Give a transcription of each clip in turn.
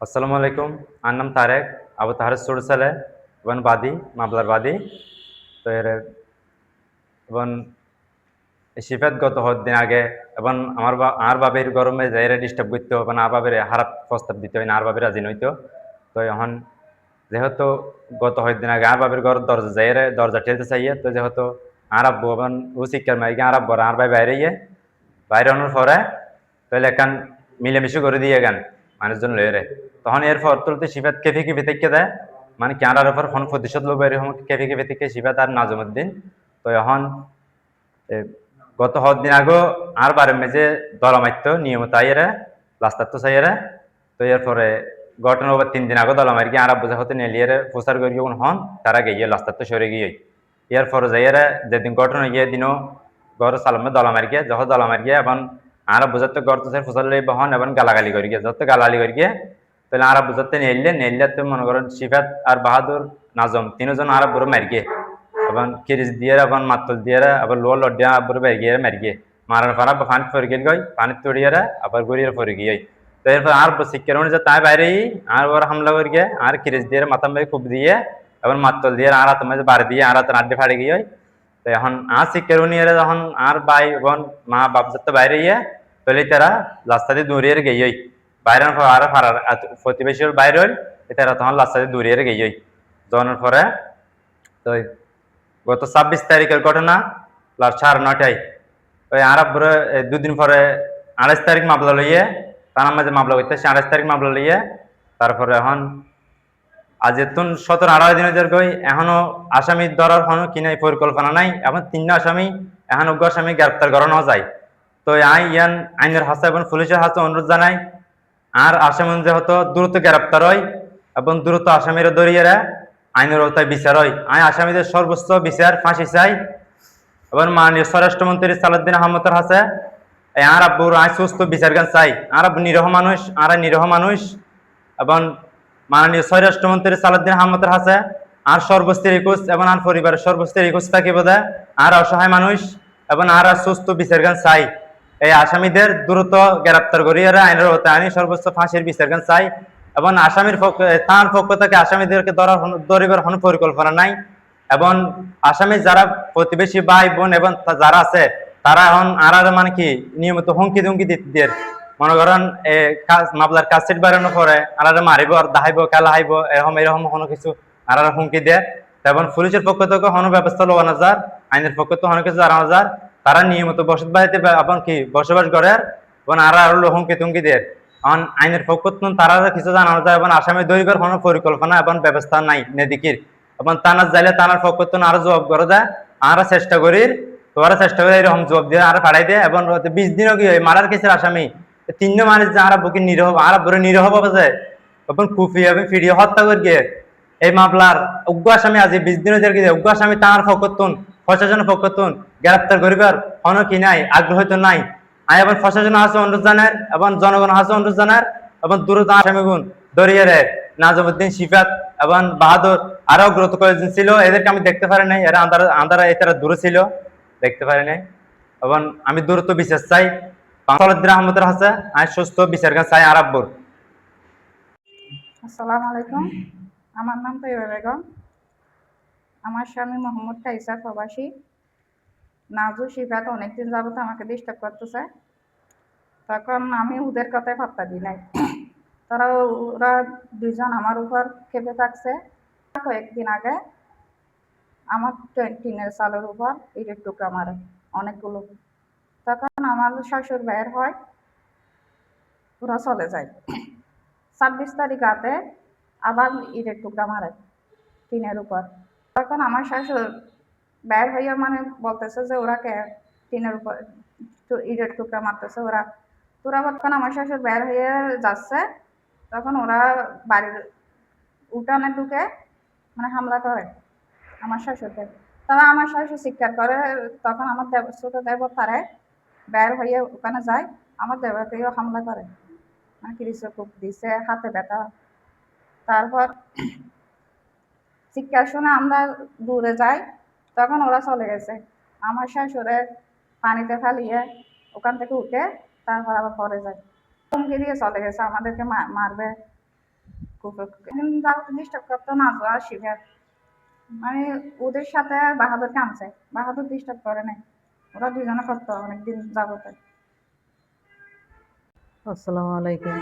আসসালামু আলাইকুম। আমার নাম তারেক, আবু তাহের ছোট ছেলে এবং বাদী, মামলার বাদী। তো এবং সিফাত গত দিন আগে এবং আমার বাবির গরমে যাইরে ডিস্টার্ব করতে হবে না, আর বাবির হারাপ প্রস্তাব দিতে হয় না, আর বাবির রাজি নইতো। তো এখন যেহেতু গত দিন আগে আর বাবির ঘর দরজা যাইরে দরজা ঠেলতে চাইয়ে, তো যেহেতু আর আব্বু এবং ও শিক্ষার মাইকে আর আব্বর আর ভাই বাইরে বাইরে আনার পরে তাহলে এখান মিলেমিশে করে দিয়ে গান মানুষজন লয়ে তখন এরপর তুলতে সিফাত কেফে কেফে থেকে দেয়, মানে ক্যানাডার উপর ফোন প্রতিশোধ লোক বাইরে কেফে কেফে থেকে সিফাত আর নাজমুদ্দিন। তো এখন গত দিন আগেও আর বারে মেজে দলা মারতো নিয়মিত আইয়েরা রাস্তার তো চাইয়েরা। তো এরপরে ঘটনা ওবার 3 দিন আগে দলা মারি আর বোঝা হতে নেলিয়ে প্রচার করি হন তারা গিয়ে রাস্তার তো সরে গিয়ে এরপরে যাইয়েরা যেদিন ঘটনা গিয়ে দিনও গড় সালামে দলা মারি গিয়ে যখন দলা মারি গিয়ে এবং আর বোঝাতে গড় তো প্রচার লই বহন এবং গালাগালি করি গিয়ে যত গালাগালি করি গিয়ে তাহলে আর বোঝাতে নেলিয়ে তো মনে করেন সিফাত আর বাহাদুর নাজম তিনজন আর বড় মারি গিয়ে এবং কিরিজ দিয়ে এবং মাতল দিয়ে আবার লোয়ার লডিয়া আবার বের গিয়ে মারি গিয়ে মারার পর পানি পরে গেল গই পানি তড়িয়ে আবার গড়িয়ে পরে গিয়ে। তো এরপর আর শিক্ষার অনুযায়ী তাই বাইরে আর ওর হামলা করে গিয়ে আর কিরিজ দিয়ে মাথা মেরে খুব দিয়ে এবং মাতল দিয়ে আর হাত মাঝে বাড়ি দিয়ে আর হাত আড্ডে ফাড়ে গিয়ে। তো এখন আর শিক্ষার অনুযায়ী যখন আর ভাই বোন মা বাপ যত বাইরে গিয়ে তাহলে তারা রাস্তা দিয়ে দৌড়িয়ে গিয়ে বাইরে আর ফারার প্রতিবেশীর বাইরে হল তারা তখন রাস্তা দিয়ে দৌড়িয়ে গিয়ে জনের পরে। তো গত 26 তারিখের ঘটনা রাত 9:30টায় ওই আরব 2 দিন পরে 28 তারিখ মামলা লইয়ে তার মাঝে মামলা করতে 28 তারিখ মামলা লইয়ে তারপরে এখন আজ এতুন 17-18 দিনের গই এখনো আসামি ধরার কোনো কিনাই পরিকল্পনা নাই। এখন 3 আসামি এখন উগ্র আসামি গ্রেপ্তার করানো যায়। তো ইয়ান আইনের হাতে এবং পুলিশের হাতে অনুরোধ জানাই আর আসামি যেহেতু দ্রুত গ্রেপ্তার হয় এবং দ্রুত আসামিরা ধরিয়ে আইনের আওতায় বিচার হয়। আসামিদের সর্বোচ্চ বিচার ফাঁসি চাই এবং মাননীয় স্বরাষ্ট্রমন্ত্রী সালাউদ্দিন আহমদের হাতে আর আব্বুর সুস্থ বিচার গান চাই। আর নিরহ মানুষ আর নিরহ মানুষ এবং মাননীয় স্বরাষ্ট্রমন্ত্রী সালাউদ্দিন আহমদের হাতে আর সর্বস্ত্রী রিকোয়েস্ট এবং আর পরিবারের সর্বস্ত্রী রিকোয়েস্ট থাকিব আর অসহায় মানুষ এবং আর সুস্থ বিচার গান চাই। এই আসামিদের দ্রুত গ্রেপ্তার করিয়ে আইনের আওতায় আনি সর্বোচ্চ ফাঁসির বিচার গান চাই এবং আসামির তার পক্ষ থেকে আসামিদেরকে ধরিবার কোনো পরিকল্পনা নাই এবং আসামি যারা প্রতিবেশী ভাই বোন এবং যারা আছে তারা এখন আর মানে কি নিয়মিত হুমকি ধুমকি দিতে মনে করেন মামলার কাজ সেট বাড়ানোর পরে আর মারিব আর দাহাইব খেলা হাইব এরকম কোনো কিছু আর হুমকি দেয় এবং পুলিশের পক্ষ থেকে কোনো ব্যবস্থা লওয়া যার আইনের পক্ষ থেকে অনেক কিছু জানানো যার তারা নিয়মিত বসত বাড়িতে এবং কি বসবাস করে এবং আর হুমকি তুমকি দেয় এখন আইনের পক্ষ তারা কিছু জানানো যায় এবং আসামি দৈর্ঘ্যের কোনো পরিকল্পনা এবং ব্যবস্থা নাই নেদিকির এবং তানার যাইলে তানার পক্ষ থেকে আরো জবাব করে দেয় আমরা চেষ্টা করি তোরা চেষ্টা করে এরকম জবাব দিয়ে আর পাঠাই দেয় এবং 20 দিনও কি হয় মারার কেসের আসামি 3 মানুষ যে আর বুকে নিরহ আর বড় নিরহ পাবে যায় তখন কুফি এবং ফিরিয়ে হত্যা করে গিয়ে এই মামলার উগ্র আসামি আজি 20 দিনের যে উগ্র আসামি তার পক্ষতুন প্রশাসনের পক্ষতুন গ্রেপ্তার করিবার কোনো কি নাই আগ্রহ তো নাই। আমি এবং প্রশাসন হাসে অনুরোধ জানার এবং জনগণ হাসে অনুরোধ জানার এবং দ্রুত আসামিগুণ ধরিয়ে দেয় নাজমুদ্দিন সিফাত এবং বাহাদুর আরো গ্রত কয়েকজন ছিল এদেরকে আমি দেখতে পারি নাই এরা আন্দারা এরা দূরে ছিল দেখতে পারি নাই এবং আমি দ্রুত বিচার চাই সালাউদ্দিন আহমদের হাতে আমি সুস্থ বিচার চাই আর আব্বুর। আসসালামু আলাইকুম। আমার নাম তৈবা বেগম। আমার স্বামী মোহাম্মদ কাইসার প্রবাসী। নাজু সিফাত অনেকদিন যাবত আমাকে ডিস্টার্ব করতেছে, তখন আমি ওদের কথায় পাত্তা দিই নাই। ওরা দুজন আমার উপর খেপে থাকছে। কয়েকদিন আগে আমার টিনের চালের উপর ইটের টুকরা মারে অনেকগুলো। তখন আমার শ্বশুর বের হয়, ওরা চলে যায়। 26 তারিখ রাতে আবার ইটের টুকরা মারে টিনের উপর। তখন আমার শাশুড় বের হইয়া মানে বলতেছে যে ওরা কে টিনের উপর ইটের টুকরা মারতেছে ওরা। তখন আমার শাশুড় বের হয়ে যাচ্ছে, তখন ওরা বাড়ির উঠানে ঢুকে মানে হামলা করে আমার শাশুড়কে। তবে আমার শাশুড় স্বীকার করে। তখন আমার ছোট দেবর তারে বের হয়ে ওখানে যায়, আমার দেবরকেও হামলা করে, মানে কিছু খুব দিছে, হাতে ব্যথা। তারপর চিৎকার শুনে আমরা দূরে যাই, তখন ওরা চলে গেছে। আমার শাশুড়ে পানিতে ফেলিয়ে ওখান থেকে উঠে তারপর আবার পরে যায়। হুমকি দিয়ে চলে গেছে আমাদেরকে মারবে যাবতীয় ডিস্টার্ব করতো নাজু আর শিফাত। মানে ওদের সাথে বাহাদুরকে আনছে, বাহাদুর ডিস্টার্ব করে নাই, ওরা দুজনে করতো অনেকদিন যাবতে। আসসালামু আলাইকুম।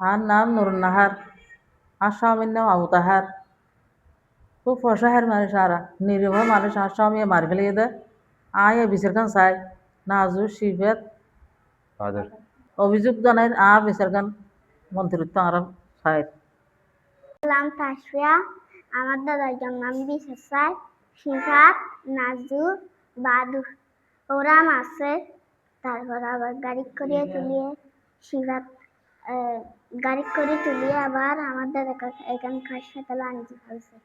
আর নাম নুরুন নাহার, আর স্বামীর নাম আবু তাহার। খুব অসহায়ের মানুষ আরা, নিরীহ মানুষ। আর স্বামী মার ফেলিয়ে দেয়। আয় বিচার খান চাই নাজু শিফাত বাহাদুর। অভিযোগ জানাই বিচার খান মন্ত্রিত্ব আর চাই। নাম তাসফিয়া, আমার দাদার নাম বিশেষাই শিফাত, নাজু, বাদু। ওরা মাসে তারপর আবার গাড়ি করিয়ে তুলিয়ে শিফাত গাড়ি করে তুলিয়ে আবার আমার দাদাকে এখানে হাসপাতালে আনতে ফেলছে।